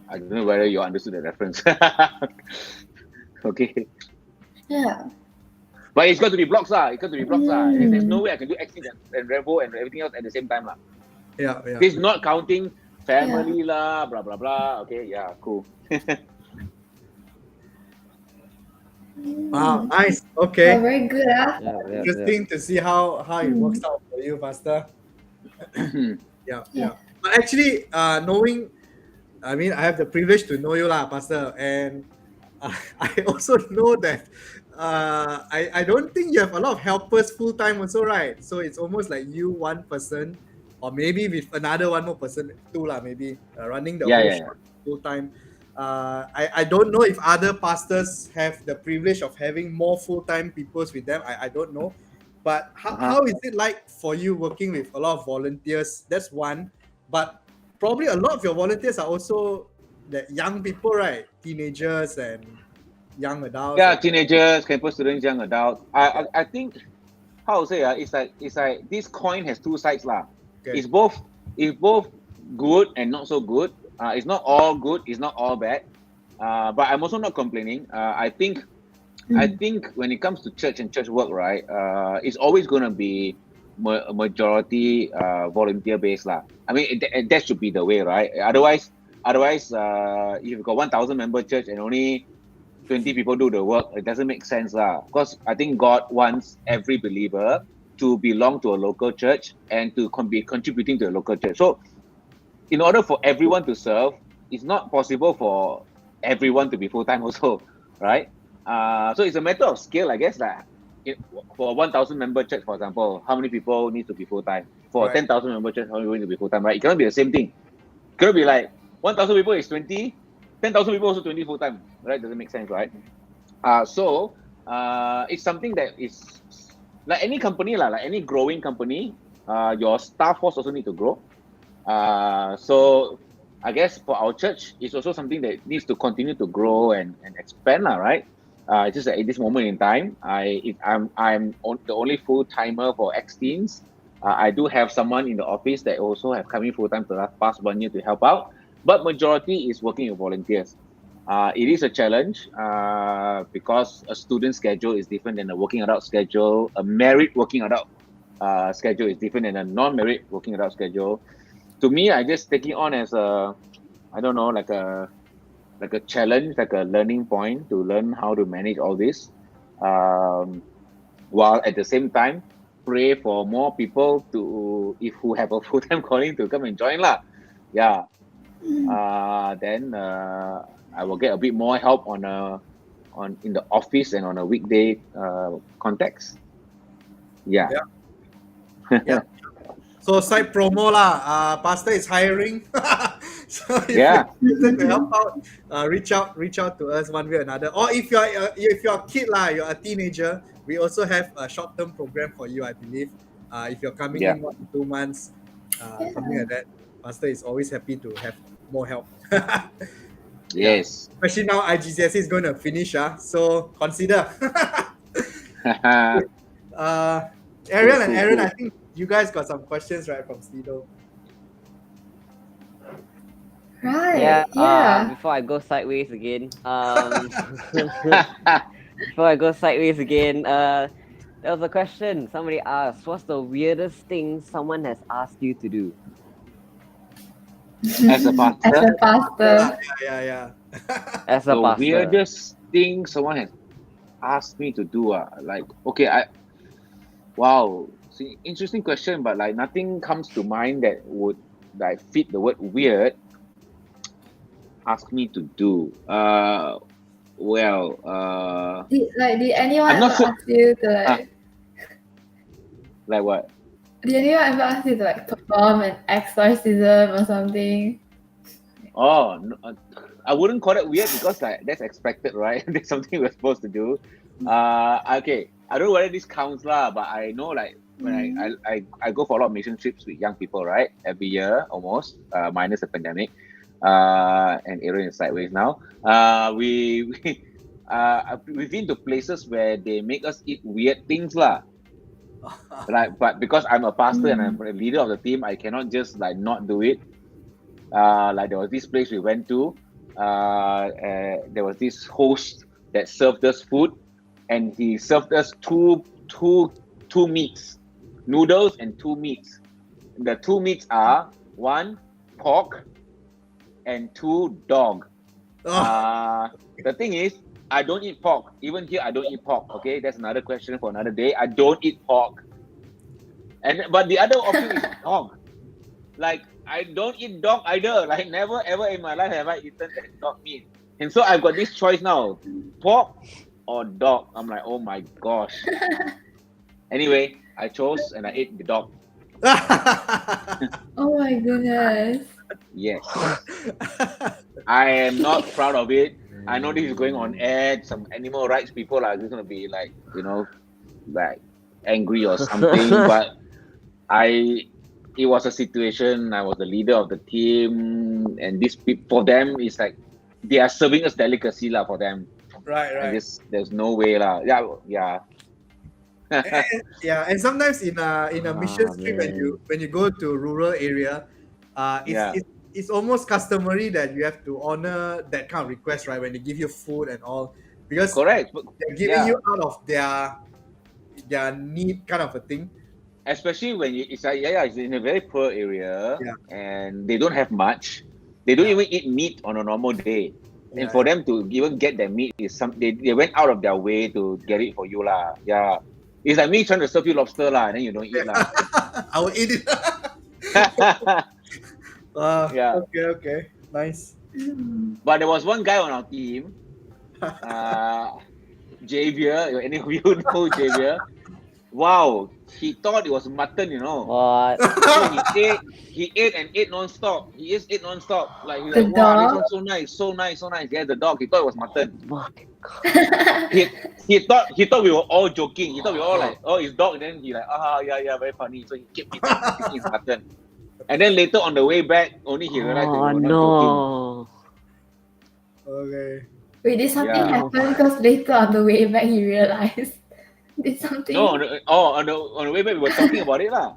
I don't know whether you understood the reference. Okay. Yeah. But it's got to be blocks lah. And there's no way I can do X-Teens and Revel and everything else at the same time lah. Yeah. This is not counting family lah, blah blah blah. Okay, yeah, cool. Wow, nice. Okay. Oh, very good, ah. Interesting to see how it works out for you, Pastor. Yeah. But actually, knowing, I mean, I have the privilege to know you, lah, Pastor, and I also know that I don't think you have a lot of helpers full time also, right? So it's almost like you one person, or maybe with another one more person, two lah, maybe running the whole shop full time. I don't know if other pastors have the privilege of having more full-time peoples with them. I don't know. But how is it like for you working with a lot of volunteers? That's one. But probably a lot of your volunteers are also the young people, right? Teenagers and young adults. Yeah, teenagers, campus students, young adults. I think, how to say, it's like this coin has two sides lah. Okay. It's both good and not so good. It's not all good, it's not all bad, but I'm also not complaining. I think when it comes to church and church work, right, it's always going to be majority volunteer based lah. I mean, that should be the way, right? Otherwise, if you've got 1,000 member church and only 20 people do the work, it doesn't make sense lah. Because I think God wants every believer to belong to a local church and to be contributing to a local church. So in order for everyone to serve, it's not possible for everyone to be full-time also, right? So it's a matter of skill, I guess. for a 1,000 member church, for example, how many people need to be full time? For a Right. 10,000 member church, how many people need to be full time? Right? It cannot be the same thing. It cannot be like 1,000 people is 20, 10,000 people also 20 full time. Right? Doesn't make sense, right? So it's something that is like any company, like any growing company. Your staff force also need to grow. So I guess for our church, it's also something that needs to continue to grow and expand, right? Just at this moment in time, I'm the only full timer for X Teens. I do have someone in the office that also have come in full time for the past 1 year to help out, but majority is working with volunteers. It is a challenge because a student schedule is different than a working adult schedule. A married working adult schedule is different than a non-married working adult schedule. To me, I just take it on as a, I don't know, like a challenge, like a learning point to learn how to manage all this, while at the same time pray for more people to, if who have a full-time calling, to come and join lah. Yeah. Then I will get a bit more help on in the office and on a weekday context. Yeah. Yeah. So side promo lah. Pastor is hiring. So if Yeah. you need to help out, reach out to us one way or another. Or if you're a kid lah, you're a teenager, we also have a short-term program for you, I believe. If you're coming Yeah. in 1 to 2 months, something like that, Pastor is always happy to have more help. Yes. Especially now IGCSE is going to finish, so consider. Ariel and Aaron, I think you guys got some questions, right, from Stido. Right. Yeah. Yeah. Before I go sideways again, there was a question somebody asked. What's the weirdest thing someone has asked you to do? As a pastor, As a pastor. Yeah. As a the pastor. weirdest thing someone has asked me to do, like, okay, wow, see, interesting question, but like nothing comes to mind that would like fit the word weird. Ask me to do. Did anyone I'm not ever sure- ask you to Like what? did anyone ever ask you to perform an exorcism or something? Oh, no, I wouldn't call it weird because like that's expected, right? That's something we're supposed to do. Okay, I don't know whether this counts lah, but I know like when I go for a lot of mission trips with young people, right? Every year almost, minus the pandemic. And Aaron is sideways now. We've been to places where they make us eat weird things lah. But because I'm a pastor and I'm a leader of the team, I cannot just like not do it. Like there was this place we went to. There was this host that served us food, and he served us two meats, noodles and 2 meats. The 2 meats are 1 pork and 2 dog. The thing is, I don't eat pork. Even here, I don't eat pork. Okay, that's another question for another day. I don't eat pork. But the other option is dog. Like I don't eat dog either. Like never ever in my life have I eaten that dog meat. And so I've got this choice now: pork or dog. I'm like, oh my gosh. Anyway, I chose and I ate the dog. Oh my goodness. Yes. I am not proud of it. I know this is going on air. Some animal rights people are just gonna be like, like angry or something. But it was a situation. I was the leader of the team, and this for them is like they are serving us delicacy lah for them. Right. There's no way lah. Yeah. And sometimes in a mission trip when you go to rural area, it's almost customary that you have to honor that kind of request, right? When they give you food and all, because Correct. they're giving you out of their need kind of a thing. Especially when it's in a very poor area and they don't have much. They don't even eat meat on a normal day. And for them to even get their meat is they went out of their way to get it for you lah. Yeah. It's like me trying to serve you lobster lah, and then you don't eat lah. I will eat it. Okay. Nice. But there was one guy on our team. Javier, any of you know Javier? Wow, he thought it was mutton, you know. What? So he ate and ate non-stop. He just ate non-stop. Like he's The like, wow, this dog. one's so nice, so nice, so nice. Yeah, the dog. He thought it was mutton. My He he thought we were all joking. He thought we were all like, oh, it's dog. And then he like, yeah, very funny. So he kept eating, thinking it's mutton. And then later on the way back, only he realized that we Oh were not joking. no. Okay. Wait, did something Yeah. happen? Because later on the way back, he realized did something. No, on the way back we were talking about it lah.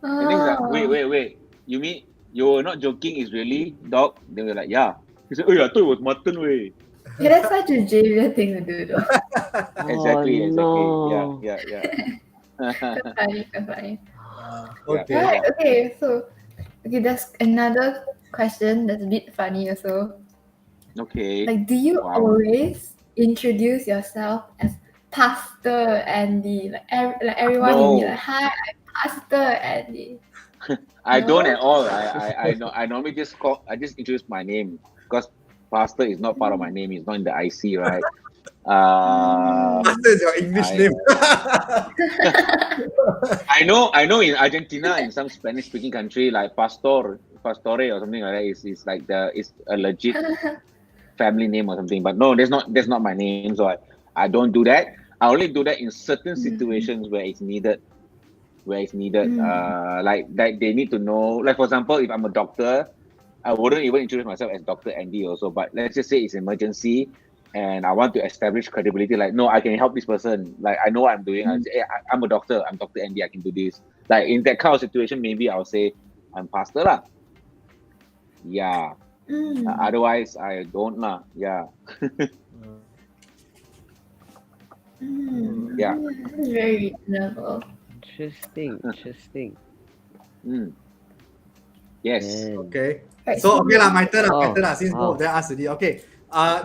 And then he's like, wait. You mean you were not joking? It's really dog? Then we're like, yeah. He said, oh yeah, I thought it was mutton way. Yeah, that's such a Javier thing to do, though. Exactly. No. Yeah. That's funny, that's funny. Okay. Yeah. Right, okay, so that's another question that's a bit funny also. Okay. Like, do you Wow. always introduce yourself as Pastor Andy? Like, everyone you meet, No. like, hi, I'm Pastor Andy. I don't No? at all. I normally just introduce my name because pastor is not part of my name. It's not in the IC, right? Pastor is your English I- name. I know in Argentina, in some Spanish speaking country, like pastore or something like that is like it's a legit family name or something. But no, that's not my name. So I don't do that. I only do that in certain situations where it's needed. Like they need to know. Like for example, if I'm a doctor, I wouldn't even introduce myself as Dr. Andy also. But let's just say it's an emergency, and I want to establish credibility. Like, no, I can help this person. Like, I know what I'm doing. I say, hey, I'm a doctor. I'm Dr. Andy. I can do this. Like in that kind of situation, maybe I'll say I'm pastor lah. Yeah. Otherwise, I don't lah. Yeah. Yeah. That's very reasonable. Interesting. Yes. Man. Okay. Right, So okay lah, my turn Oh, lah. Since both of them asked already. Okay.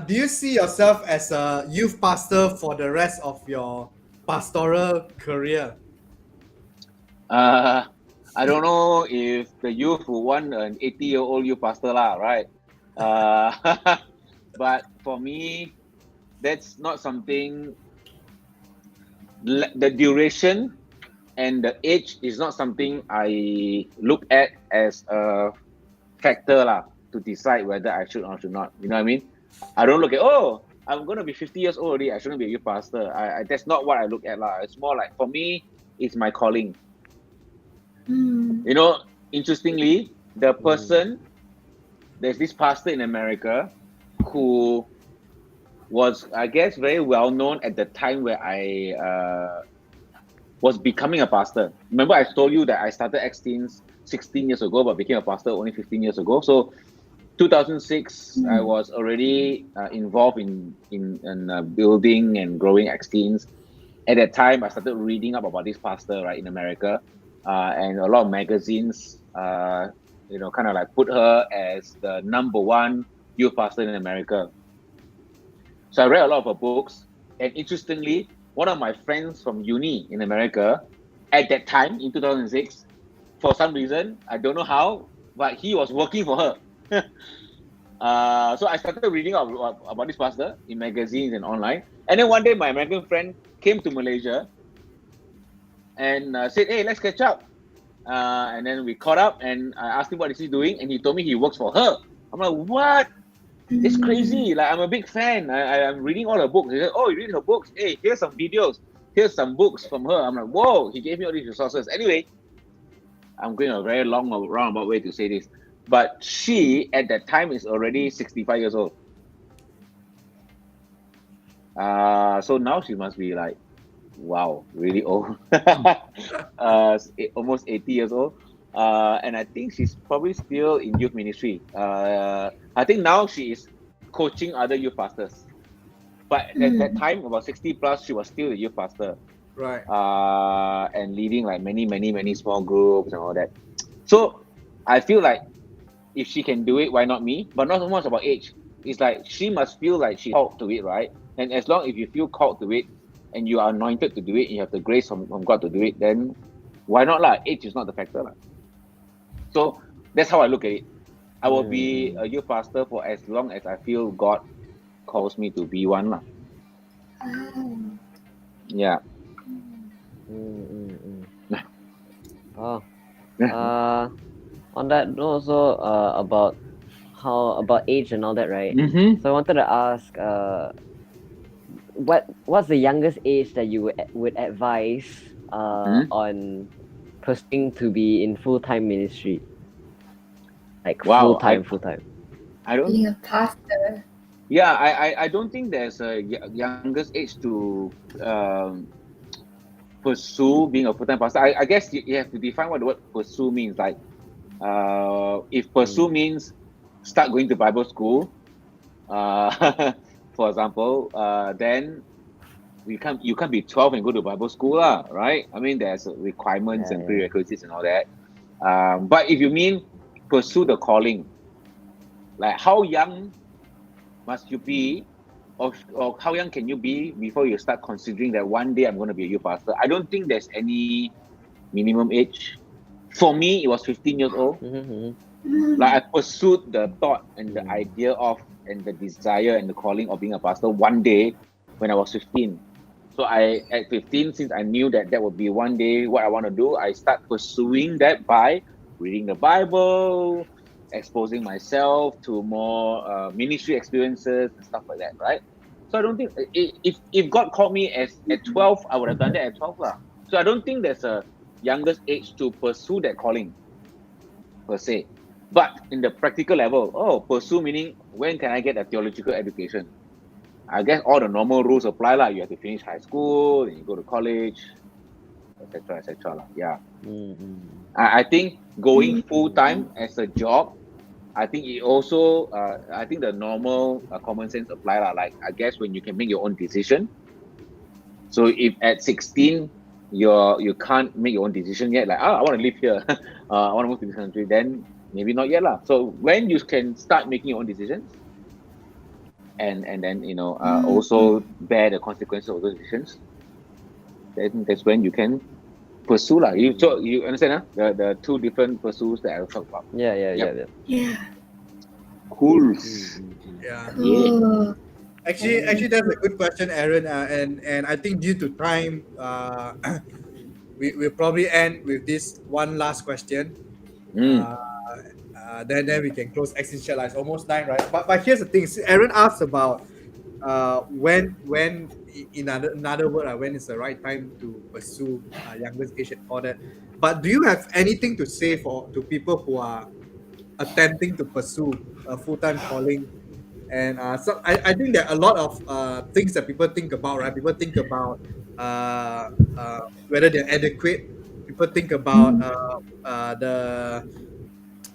Do you see yourself as a youth pastor for the rest of your pastoral career? I don't know if the youth will want an 80-year-old youth pastor lah, right? But for me, that's not something. The duration and the age is not something I look at as a factor lah to decide whether I should or should not. You know what I mean? I don't look at, oh, I'm gonna be 50 years old already, I shouldn't be a youth pastor. That's not what I look at lah. It's more like, for me, it's my calling. You know, interestingly, the person, there's this pastor in America who was, I guess, very well known at the time where I was becoming a pastor. Remember, I told you that I started X-Teens 16 years ago, but became a pastor only 15 years ago. So 2006, I was already involved in building and growing X-Teens. At that time, I started reading up about this pastor, right, in America, and a lot of magazines, kind of like put her as the #1 youth pastor in America. So I read a lot of her books, and interestingly, one of my friends from uni in America, at that time in 2006, for some reason, I don't know how, but he was working for her. So I started reading about this pastor in magazines and online. And then one day, my American friend came to Malaysia and said, hey, let's catch up. And then we caught up, and I asked him what is he doing, and he told me he works for her. I'm like, what? It's crazy. Like, I'm a big fan. I'm reading all her books. He said, oh, you read her books? Hey, here's some videos. Here's some books from her. I'm like, whoa, he gave me all these resources. Anyway, I'm going a very long roundabout way to say this. But she, at that time, is already 65 years old. So now she must be like, wow, really old. Almost 80 years old. And I think she's probably still in youth ministry. I think now she is coaching other youth pastors. But at that time, about 60 plus, she was still a youth pastor. Right. And leading like many small groups and all that. So I feel like if she can do it, why not me? But not so much about age. It's like she must feel like she's called to it, right? And as long as you feel called to it and you are anointed to do it, you have the grace from God to do it, then why not lah? Age is not the factor lah. So that's how I look at it. I will be a youth pastor for as long as I feel God calls me to be one lah. Yeah. Oh, on that note also about age and all that, right? Mm-hmm. So I wanted to ask, what's the youngest age that you would advise Mm-hmm. on pursuing to be in full-time ministry, like Wow. full time. I don't. Being a pastor. Yeah. I don't think there's a youngest age to pursue being a full-time pastor. I guess you have to define what the word pursue means. Like, if pursue means start going to Bible school, for example, then you can't be 12 and go to Bible school, lah, right? I mean, there's requirements and Yeah. prerequisites and all that. But if you mean pursue the calling, like how young must you be, or how young can you be before you start considering that one day I'm going to be a youth pastor? I don't think there's any minimum age. For me, it was 15 years old. Like I pursued the thought and the idea of and the desire and the calling of being a pastor one day when I was 15. So at 15, since I knew that that would be one day what I want to do, I start pursuing that by reading the Bible, exposing myself to more ministry experiences and stuff like that, right? So I don't think if God called me at 12, I would have done that at 12 lah. So I don't think there's a youngest age to pursue that calling per se. But in the practical level, pursue meaning when can I get a theological education? I guess all the normal rules apply lah. You have to finish high school, then you go to college, etc., etc. lah. Yeah. I think going full time as a job, I think it also, I think the normal common sense apply lah. Like I guess when you can make your own decision. So if at 16 you can't make your own decision yet, like I want to live here, I want to move to this country, then maybe not yet lah. So when you can start making your own decisions, and then also bear the consequences of those decisions, then that's when you can pursue lah. So you understand the two different pursuits that I talked about. Yeah. Yeah. Cool. Yeah. Cool. Actually, that's a good question, Aaron. And I think due to time, we'll probably end with this one last question. Then we can close Exit Chat. It's almost 9, right? But here's the thing. Aaron asked about when in another word, when is the right time to pursue youngest age and all that. But do you have anything to say to people who are attempting to pursue a full-time calling? And so I think there are a lot of things that people think about, right? People think about whether they're adequate. People think about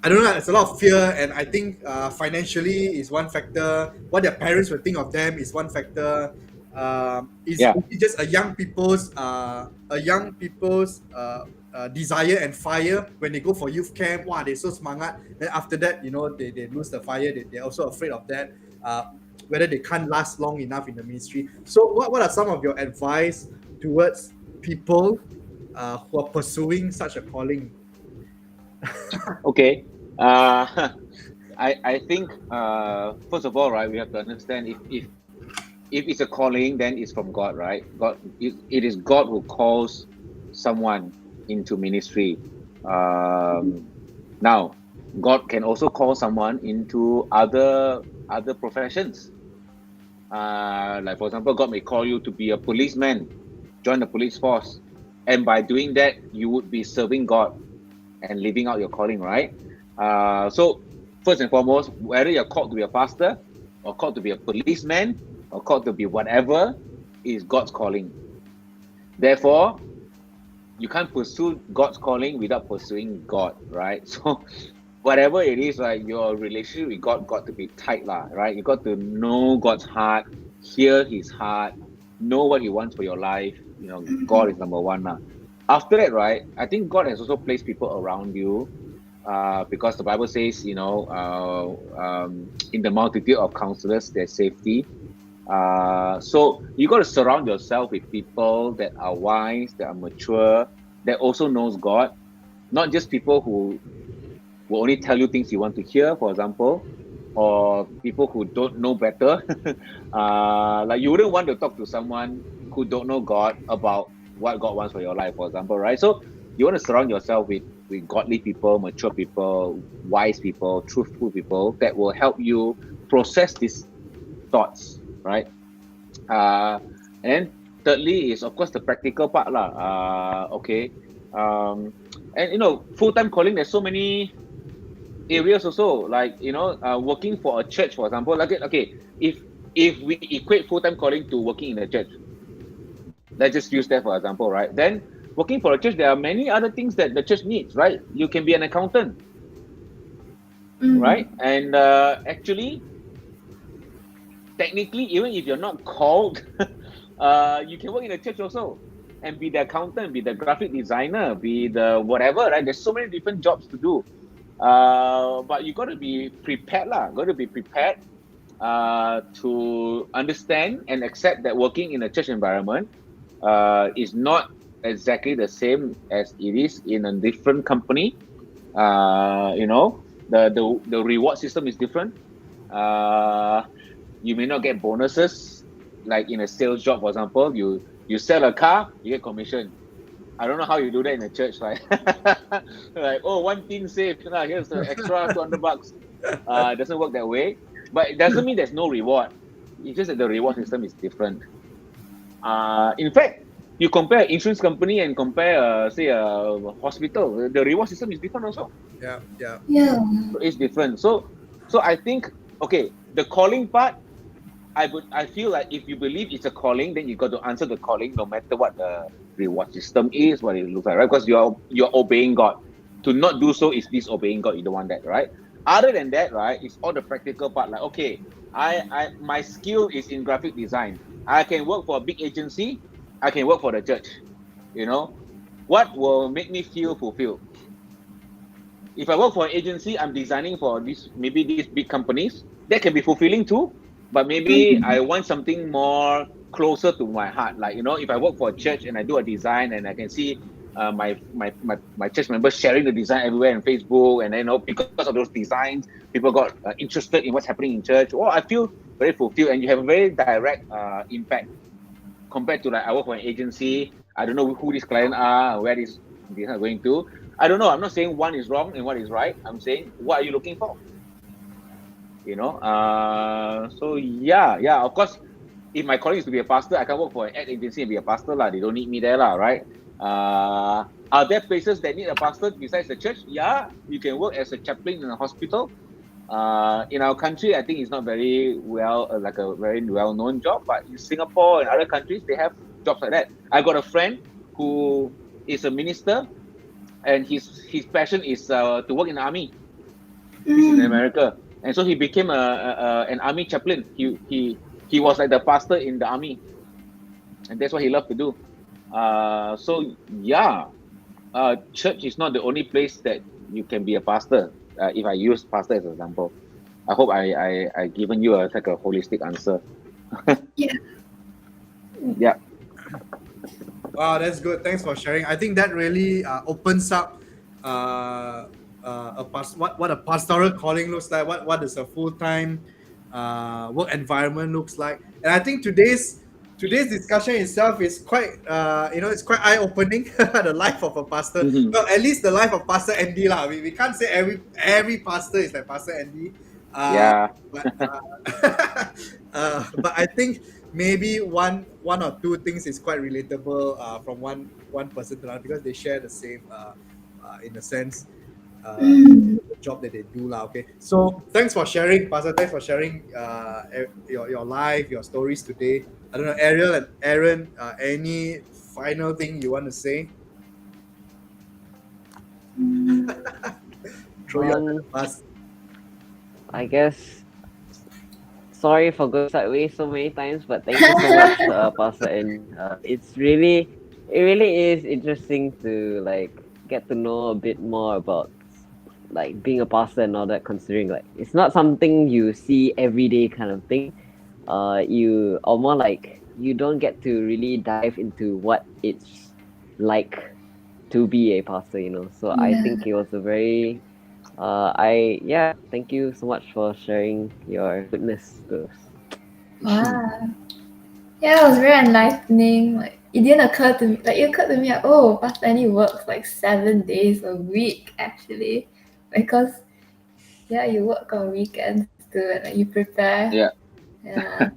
I don't know. There's a lot of fear, and I think financially is one factor. What their parents will think of them is one factor. It's just a young people's desire and fire when they go for youth camp. Wow, they're so smangat. Then after that, they lose the fire. They're also afraid of that. Whether they can't last long enough in the ministry. So, what are some of your advice towards people who are pursuing such a calling? Okay. I think first of all, right, we have to understand if it's a calling, then it's from God, right? It is God who calls someone into ministry. Now, God can also call someone into other professions. Like for example, God may call you to be a policeman, join the police force, and by doing that, you would be serving God and living out your calling, right? So first and foremost, whether you're called to be a pastor or called to be a policeman or called to be whatever, is God's calling. Therefore, you can't pursue God's calling without pursuing God, right? So whatever it is, right, your relationship with God got to be tight, right? You got to know God's heart, hear his heart, know what he wants for your life. God is number one now. After that, right, I think God has also placed people around you, because the Bible says, in the multitude of counselors, there's safety. So you got to surround yourself with people that are wise, that are mature, that also knows God, not just people who will only tell you things you want to hear, for example, or people who don't know better. Like you wouldn't want to talk to someone who don't know God about what God wants for your life, for example, right? So you want to surround yourself with godly people, mature people, wise people, truthful people that will help you process these thoughts, right? And thirdly is of course the practical part lah. Okay. Um, and full-time calling, there's so many areas also, like working for a church, for example. Like okay, if we equate full-time calling to working in a church, let's just use that for example, right? Then working for a church, there are many other things that the church needs, right? You can be an accountant, right? And actually, technically, even if you're not called, you can work in a church also and be the accountant, be the graphic designer, be the whatever, right? There's so many different jobs to do. But you got to be prepared lah. Got to be prepared to understand and accept that working in a church environment is not exactly the same as it is in a different company. The reward system is different. You may not get bonuses like in a sales job, for example. You sell a car, you get commission. I don't know how you do that in a church, right? Like, oh, one team saved. Here's the extra $200. It doesn't work that way. But it doesn't mean there's no reward. It's just that the reward system is different. In fact, you compare an insurance company and compare, say, a hospital, the reward system is different also. Yeah. So it's different. So I think, okay, the calling part, I feel like if you believe it's a calling, then you got to answer the calling no matter what the reward system is, what it looks like, right? Because you're obeying God. To not do so is disobeying God. You don't want that, right? Other than that, right, it's all the practical part. Like, okay, my skill is in graphic design. I can work for a big agency. I can work for the church. What will make me feel fulfilled? If I work for an agency, I'm designing for these big companies. That can be fulfilling too. But maybe I want something more closer to my heart. Like, if I work for a church and I do a design and I can see my church members sharing the design everywhere on Facebook, and then because of those designs, people got interested in what's happening in church. Well, I feel very fulfilled, and you have a very direct impact compared to like I work for an agency. I don't know who these clients are, where these are going to. I don't know. I'm not saying one is wrong and one is right. I'm saying, what are you looking for? So yeah. Of course, if my calling is to be a pastor, I can work for an ad agency and be a pastor lah. They don't need me there lah, right? Are there places that need a pastor besides the church? Yeah, you can work as a chaplain in a hospital. In our country, I think it's not very like a very well-known job. But in Singapore and other countries, they have jobs like that. I got a friend who is a minister, and his passion is to work in the army. He's in America, and so he became an army chaplain. He was like the pastor in the army, and that's what he loved to do. So yeah, church is not the only place that you can be a pastor. If I use pastor as an example, I hope I given you like a holistic answer. Yeah. Yeah. Wow, that's good. Thanks for sharing. I think that really opens up what a pastoral calling looks like. What does a full-time work environment looks like? And I think today's discussion itself is quite it's quite eye-opening. The life of a pastor. Well, at least the life of Pastor Andy lah. We can't say every pastor is like Pastor Andy. Yeah. But I think maybe one or two things is quite relatable from one person to another, because they share the same in a sense the job that they do lah. Okay, so thanks for sharing, Pastor. Thanks for sharing your life, your stories today. I don't know, Ariel and Aaron, any final thing you want to say? Throw you under the bus. I guess. Sorry for going sideways so many times, but thank you so much, Pastor. And it really is interesting to like get to know a bit more about like being a pastor and all that. Considering like it's not something you see every day kind of thing. You or more like you don't get to really dive into what it's like to be a pastor. So I think it was a very Thank you so much for sharing your goodness to us. Wow. Yeah, it was very enlightening. Like it didn't occur to me. Like it occurred to me, like, oh, Pastor Andy works like 7 days a week actually, because yeah, you work on weekends too, and like, you prepare. Yeah, Yeah,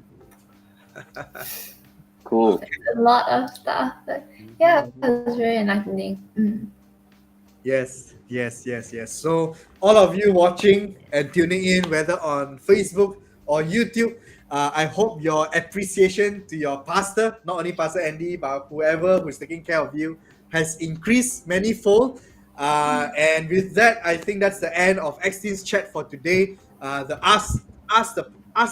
cool. a lot of stuff. But yeah, it was very enlightening. Yes, yes, yes, yes. So, all of you watching and tuning in, whether on Facebook or YouTube, I hope your appreciation to your pastor, not only Pastor Andy, but whoever who's taking care of you, has increased manifold. And with that, I think that's the end of Xteen's chat for today. The ask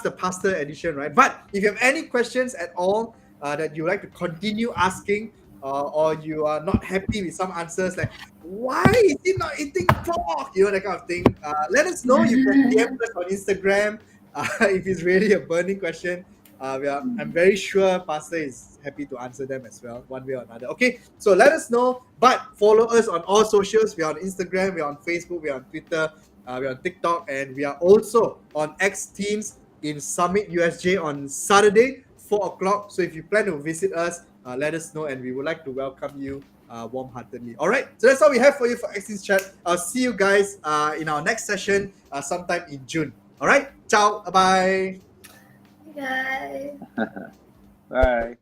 the pastor edition, right? But if you have any questions at all that you like to continue asking, or you are not happy with some answers, like why is he not eating pork? You know, that kind of thing. Let us know. You can DM us on Instagram if it's really a burning question. I'm very sure Pastor is happy to answer them as well, one way or another. Okay, so let us know. But follow us on all socials. We're on Instagram, we're on Facebook, we're on Twitter, we're on TikTok, and we are also on X Teams in Summit USJ on Saturday, 4 o'clock. So if you plan to visit us, let us know, and we would like to welcome you warm-heartedly. All right, so that's all we have for you for X's chat. I'll see you guys in our next session sometime in June. All right, ciao, bye. Guys. Bye.